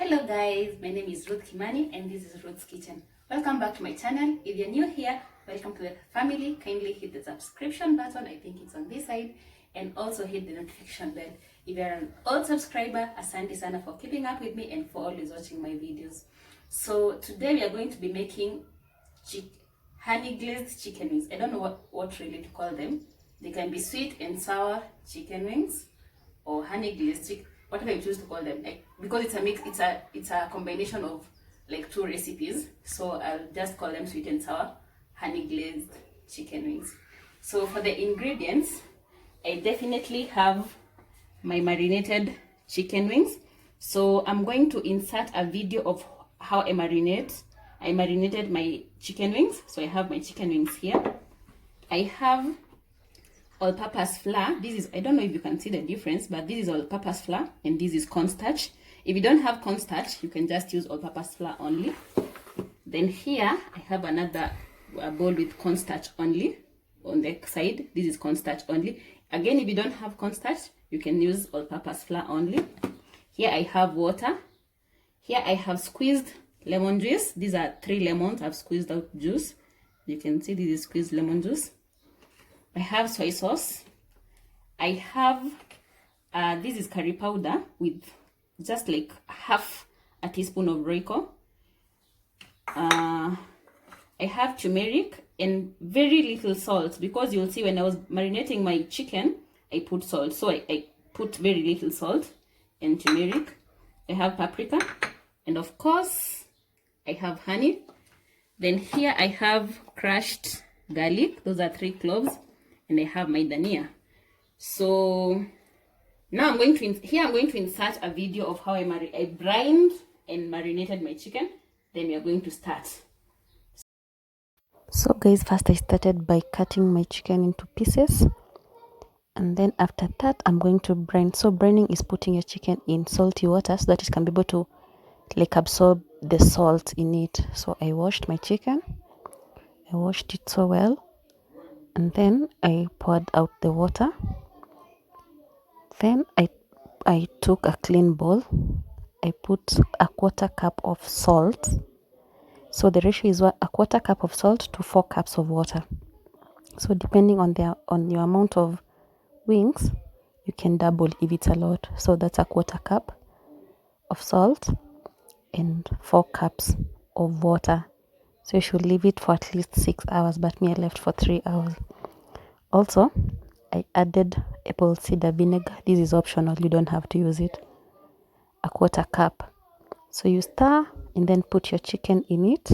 Hello guys, my name is Ruth Kimani and this is Ruth's Kitchen. Welcome back to my channel. If you're new here, welcome to the family. Kindly hit the subscription button, I think it's on this side, and also hit the notification bell. If you're an old subscriber, asante sana for keeping up with me and for always watching my videos. So today we are going to be making honey glazed chicken wings. I don't know what really to call them. They can be sweet and sour chicken wings or honey glazed chicken, whatever you choose to call them, like, because it's a mix, it's a combination of like two recipes, so I'll just call them sweet and sour honey glazed chicken wings. So for the ingredients, I definitely have my marinated chicken wings. So I'm going to insert a video of how I marinated my chicken wings. So I have my chicken wings here. I have all-purpose flour. This is, I don't know if you can see the difference, but this is all-purpose flour and this is cornstarch. If you don't have cornstarch, you can just use all-purpose flour only. Then here I have another bowl with cornstarch only on the side. This is cornstarch only. Again, if you don't have cornstarch, you can use all-purpose flour only. Here I have water. Here I have squeezed lemon juice. These are 3 lemons. I've squeezed out juice. You can see this is squeezed lemon juice. I have soy sauce. I have, this is curry powder with just like half a teaspoon of Royco. I have turmeric and very little salt, because you'll see when I was marinating my chicken, I put salt. So I put very little salt and turmeric. I have paprika. And of course, I have honey. Then here I have crushed garlic. Those are 3 cloves. And I have my dania. So now I'm going to insert a video of how I brined and marinated my chicken. Then we are going to start. So guys, first I started by cutting my chicken into pieces, and then after that I'm going to brine. So brining is putting your chicken in salty water so that it can be able to like absorb the salt in it. So I washed my chicken. I washed it so well. And then I poured out the water. Then I took a clean bowl. I put a 1/4 cup of salt. So the ratio is a 1/4 cup of salt to 4 cups of water. So depending on your amount of wings, you can double if it's a lot. So that's a 1/4 cup of salt and 4 cups of water. So you should leave it for at least 6 hours, but me I left for 3 hours. Also, I added apple cider vinegar. This is optional, you don't have to use it. A 1/4 cup. So you stir and then put your chicken in it.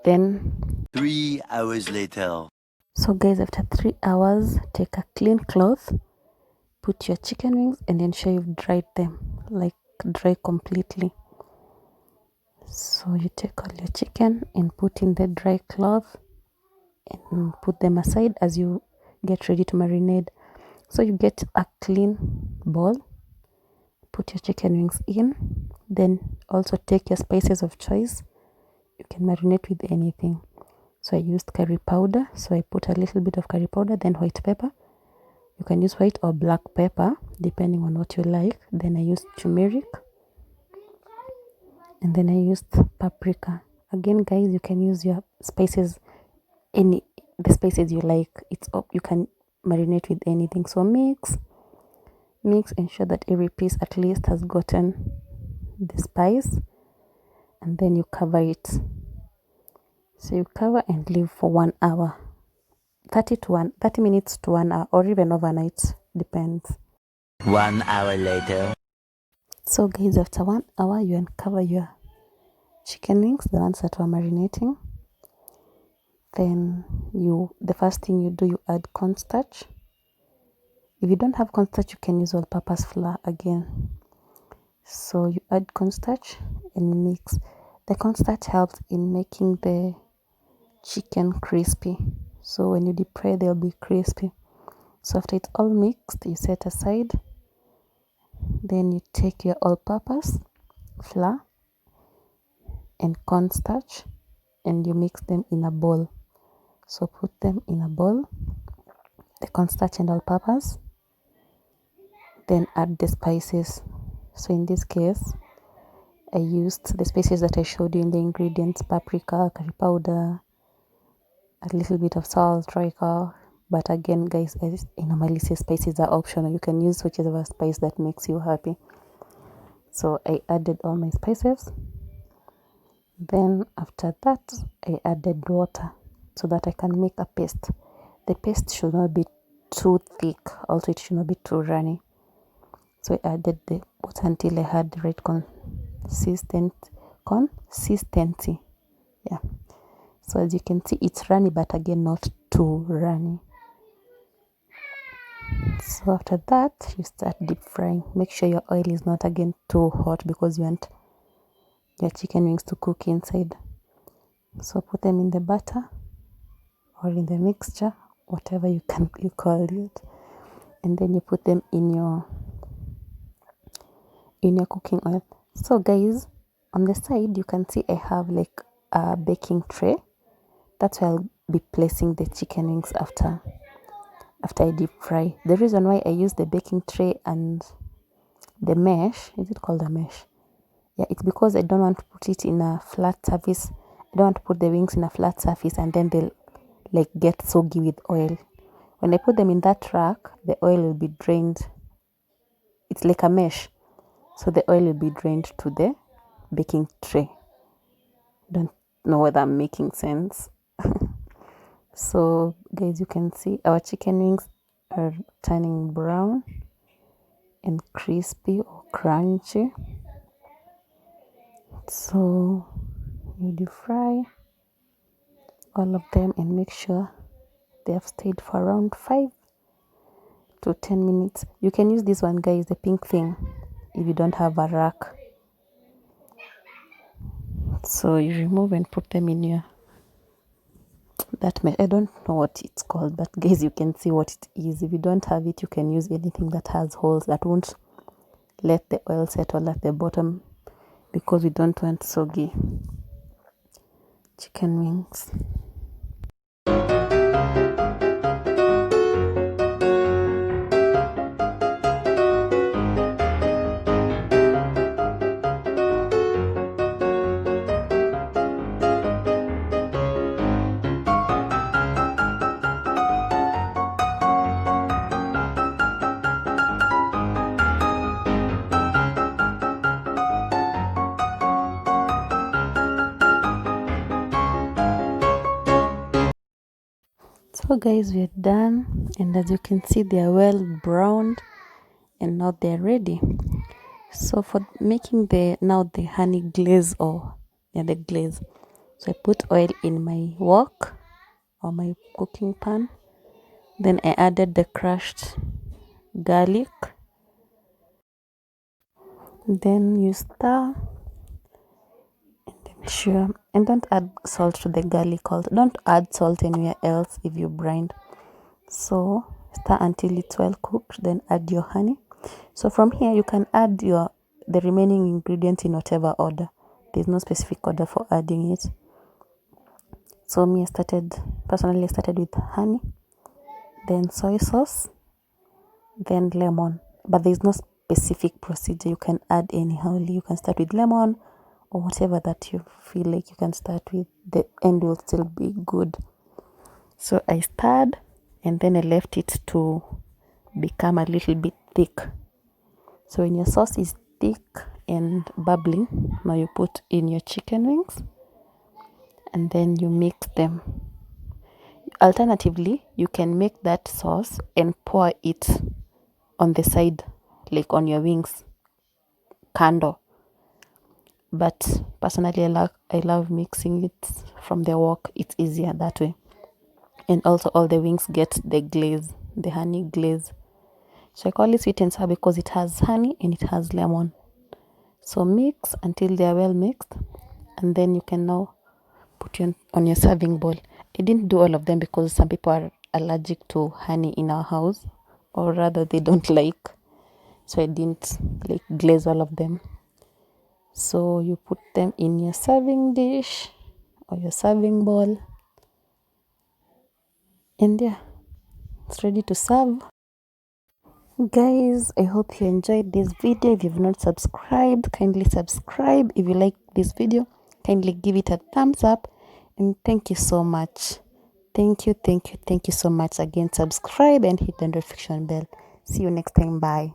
Then 3 hours later. So guys, after 3 hours, take a clean cloth, put your chicken wings, and ensure you've dried them, like dry completely. So you take all your chicken and put in the dry cloth and put them aside as you get ready to marinate. So you get a clean bowl, put your chicken wings in, then also take your spices of choice. You can marinate with anything. So I used curry powder, so I put a little bit of curry powder, then white pepper. You can use white or black pepper depending on what you like. Then I used turmeric, and then I used paprika. Again guys, you can use your spices, the spices you like. It's up, you can marinate with anything. So mix, ensure that every piece at least has gotten the spice, and then you cover it. So you cover and leave for 1 hour, 30 minutes to 1 hour, or even overnight, depends. 1 hour later. So guys, after 1 hour, you uncover your chicken wings, the ones that were marinating. Then the first thing you do, you add cornstarch. If you don't have cornstarch, you can use all-purpose flour again. So you add cornstarch and mix. The cornstarch helps in making the chicken crispy. So when you deep fry, they'll be crispy. So after it's all mixed, you set aside. Then you take your all-purpose flour and cornstarch and you mix them in a bowl. So put them in a bowl, the cornstarch and all-purpose, then add the spices. So in this case, I used the spices that I showed you in the ingredients: paprika, curry powder, a little bit of salt, Royco. But again, guys, I normally say spices are optional. You can use whichever spice that makes you happy. So I added all my spices. Then after that, I added water so that I can make a paste. The paste should not be too thick, also it should not be too runny. So I added the water until I had the right consistency. Yeah. So as you can see, it's runny, but again, not too runny. So after that, you start deep frying. Make sure your oil is not again too hot because you want your chicken wings to cook inside. So put them in the butter or in the mixture, whatever you call it, and then you put them in your cooking oil. So guys, on the side you can see I have like a baking tray. That's where I'll be placing the chicken wings after I deep fry. The reason why I use the baking tray and the mesh, is it called a mesh? Yeah, it's because I don't want to put it in a flat surface. I don't want to put the wings in a flat surface and then they'll like get soggy with oil. When I put them in that rack, the oil will be drained. It's like a mesh, so the oil will be drained to the baking tray. Don't know whether I'm making sense. So guys, you can see our chicken wings are turning brown and crispy or crunchy. So you deep fry all of them and make sure they have stayed for around 5 to 10 minutes. You can use this one, guys, the pink thing, if you don't have a rack. So you remove and put them in your I don't know what it's called, but guys, you can see what it is. If you don't have it, you can use anything that has holes that won't let the oil settle at the bottom, because we don't want soggy chicken wings. So guys, we're done, and as you can see, they are well browned and now they're ready. So for making the honey glaze, or the glaze, so I put oil in my wok or my cooking pan. Then I added the crushed garlic. Then you stir and then sure, and don't add salt to the garlic. Don't add salt anywhere else if you brine. So stir until it's well cooked, then add your honey. So from here you can add the remaining ingredients in whatever order. There's no specific order for adding it. So me, personally I started with honey, then soy sauce, then lemon. But there's no specific procedure. You can add anyhow. You can start with lemon or whatever that you feel like you can start with. The end will still be good. So I stirred and then I left it to become a little bit thick. So when your sauce is thick and bubbling, now you put in your chicken wings and then you mix them. Alternatively, you can make that sauce and pour it on the side, like on your wings, candle. But personally, I love mixing it from the wok. It's easier that way. And also all the wings get the glaze, the honey glaze. So I call it sweet and sour because it has honey and it has lemon. So mix until they are well mixed, and then you can now put on your serving bowl. I didn't do all of them because some people are allergic to honey in our house, or rather they don't like. So I didn't like glaze all of them. So you put them in your serving dish or your serving bowl, and yeah, it's ready to serve. Guys, I hope you enjoyed this video. If you've not subscribed, kindly subscribe. If you like this video, kindly give it a thumbs up. And thank you so much. Thank you so much. Again, subscribe and hit the notification bell. See you next time. Bye.